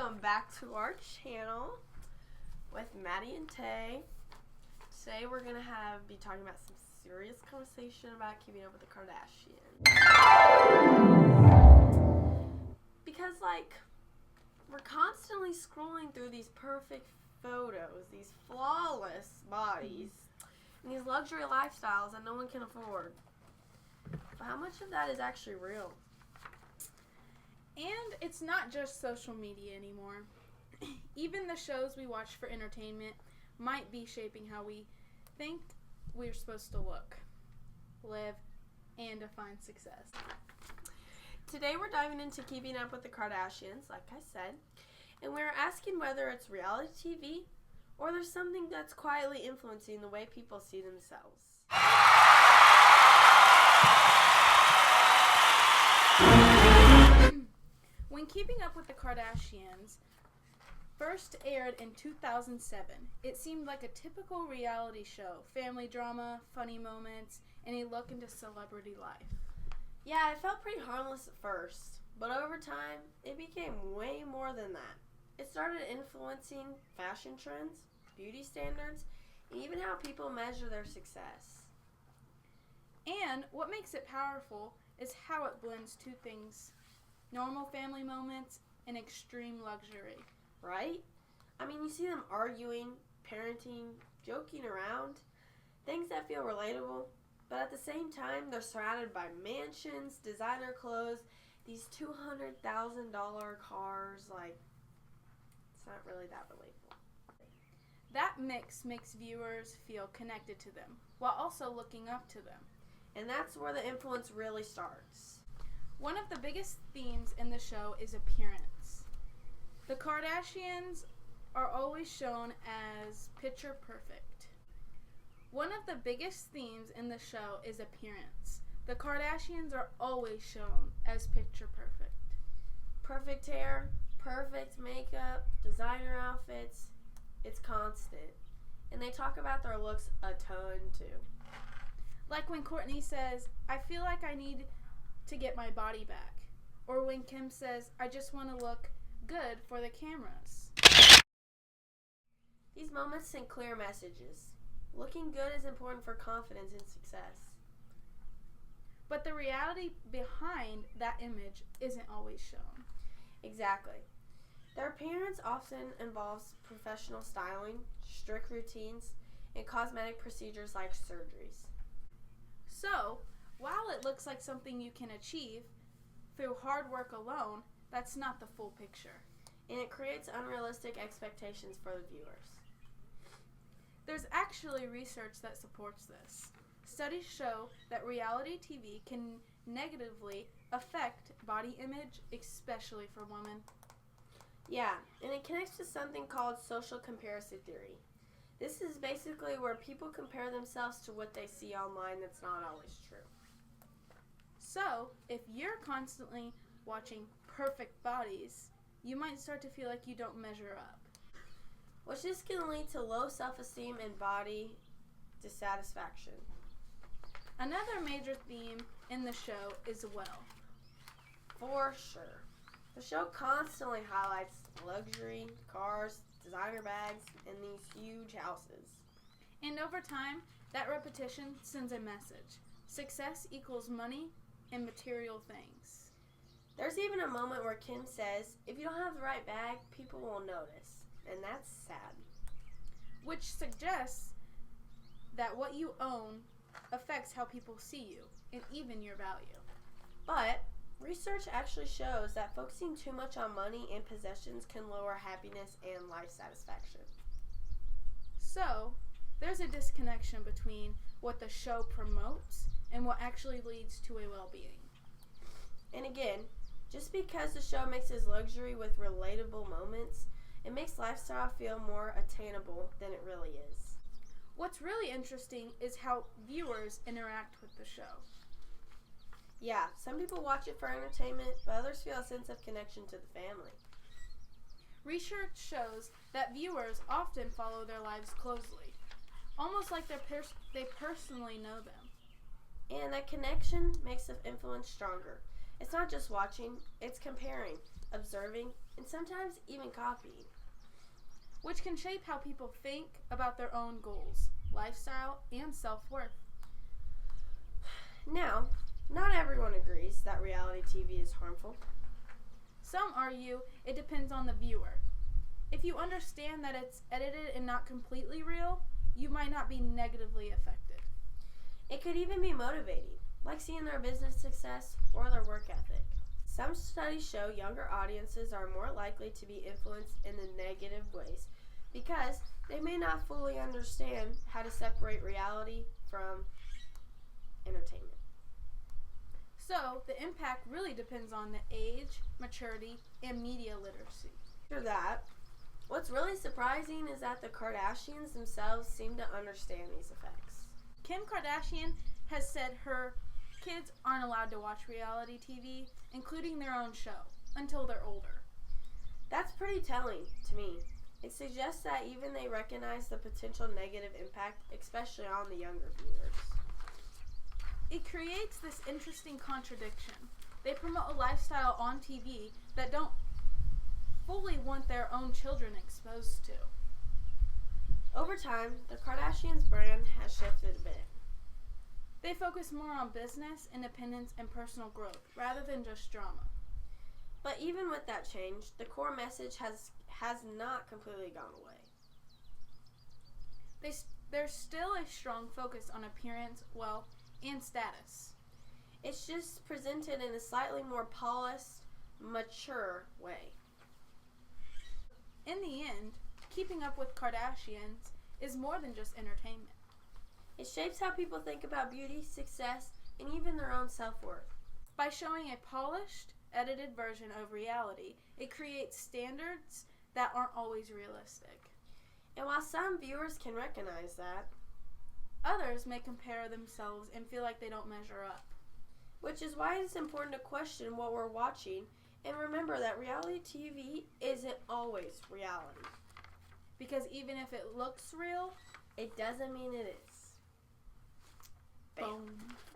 welcome back to our channel with Maddie and Tay. Today we're going to be talking about some serious conversation about keeping up with the Kardashians. Because, we're constantly scrolling through these perfect photos, these flawless bodies, and these luxury lifestyles that no one can afford. But how much of that is actually real? And it's not just social media anymore. Even the shows we watch for entertainment might be shaping how we think we're supposed to look, live, and define success. Today we're diving into keeping up with the Kardashians, like I said, and we're asking whether it's reality TV or there's something that's quietly influencing the way people see themselves. When Keeping Up with the Kardashians first aired in 2007, it seemed like a typical reality show. Family drama, funny moments, and a look into celebrity life. Yeah, it felt pretty harmless at first, but over time, it became way more than that. It started influencing fashion trends, beauty standards, and even how people measure their success. And what makes it powerful is how it blends two things: normal family moments and extreme luxury. Right? I mean, you see them arguing, parenting, joking around, things that feel relatable, but at the same time, they're surrounded by mansions, designer clothes, these $200,000 cars. It's not really that relatable. That mix makes viewers feel connected to them, while also looking up to them. And that's where the influence really starts. One of the biggest themes in the show is appearance. The Kardashians are always shown as picture perfect. One of the biggest themes in the show is appearance. The Kardashians are always shown as picture perfect. Perfect hair, perfect makeup, designer outfits. It's constant. And they talk about their looks a ton too. Like when Kourtney says, "I feel like I need to get my body back." Or when Kim says, "I just want to look good for the cameras." These moments send clear messages. Looking good is important for confidence and success. But the reality behind that image isn't always shown. Exactly. Their appearance often involves professional styling, strict routines, and cosmetic procedures like surgeries. So, while it looks like something you can achieve through hard work alone, that's not the full picture. And it creates unrealistic expectations for the viewers. There's actually research that supports this. Studies show that reality TV can negatively affect body image, especially for women. Yeah, and it connects to something called social comparison theory. This is basically where people compare themselves to what they see online that's not always true. So, if you're constantly watching perfect bodies, you might start to feel like you don't measure up. Which this can lead to low self-esteem and body dissatisfaction. Another major theme in the show is wealth. For sure. The show constantly highlights luxury, cars, designer bags, and these huge houses. And over time, that repetition sends a message. Success equals money and material things. There's even a moment where Kim says, "If you don't have the right bag, people will notice." And that's sad. Which suggests that what you own affects how people see you and even your value. But research actually shows that focusing too much on money and possessions can lower happiness and life satisfaction. So, there's a disconnection between what the show promotes and what actually leads to a well-being. And again, just because the show mixes luxury with relatable moments, it makes lifestyle feel more attainable than it really is. What's really interesting is how viewers interact with the show. Yeah, some people watch it for entertainment, but others feel a sense of connection to the family. Research shows that viewers often follow their lives closely, almost like they personally know them. And that connection makes the influence stronger. It's not just watching, it's comparing. observing, and sometimes even copying. Which can shape how people think about their own goals, lifestyle, and self-worth. Now, not everyone agrees that reality TV is harmful. Some argue it depends on the viewer. If you understand that it's edited and not completely real, you might not be negatively affected. It could even be motivating, like seeing their business success or their work ethic. Some studies show younger audiences are more likely to be influenced in the negative ways because they may not fully understand how to separate reality from entertainment. So, the impact really depends on the age, maturity, and media literacy. After that, what's really surprising is that the Kardashians themselves seem to understand these effects. Kim Kardashian has said her kids aren't allowed to watch reality TV, including their own show, until they're older. That's pretty telling to me. It suggests that even they recognize the potential negative impact, especially on the younger viewers. It creates this interesting contradiction. They promote a lifestyle on TV that don't fully want their own children exposed to. Over time, the Kardashians' brand has shifted a bit. They focus more on business, independence, and personal growth, rather than just drama. But even with that change, the core message has not completely gone away. There's still a strong focus on appearance, wealth, and status. It's just presented in a slightly more polished, mature way. In the end, keeping up with Kardashians is more than just entertainment. It shapes how people think about beauty, success, and even their own self-worth. By showing a polished, edited version of reality, it creates standards that aren't always realistic. And while some viewers can recognize that, others may compare themselves and feel like they don't measure up. Which is why it's important to question what we're watching and remember that reality TV isn't always reality. Because even if it looks real, it doesn't mean it is. Bam. Boom.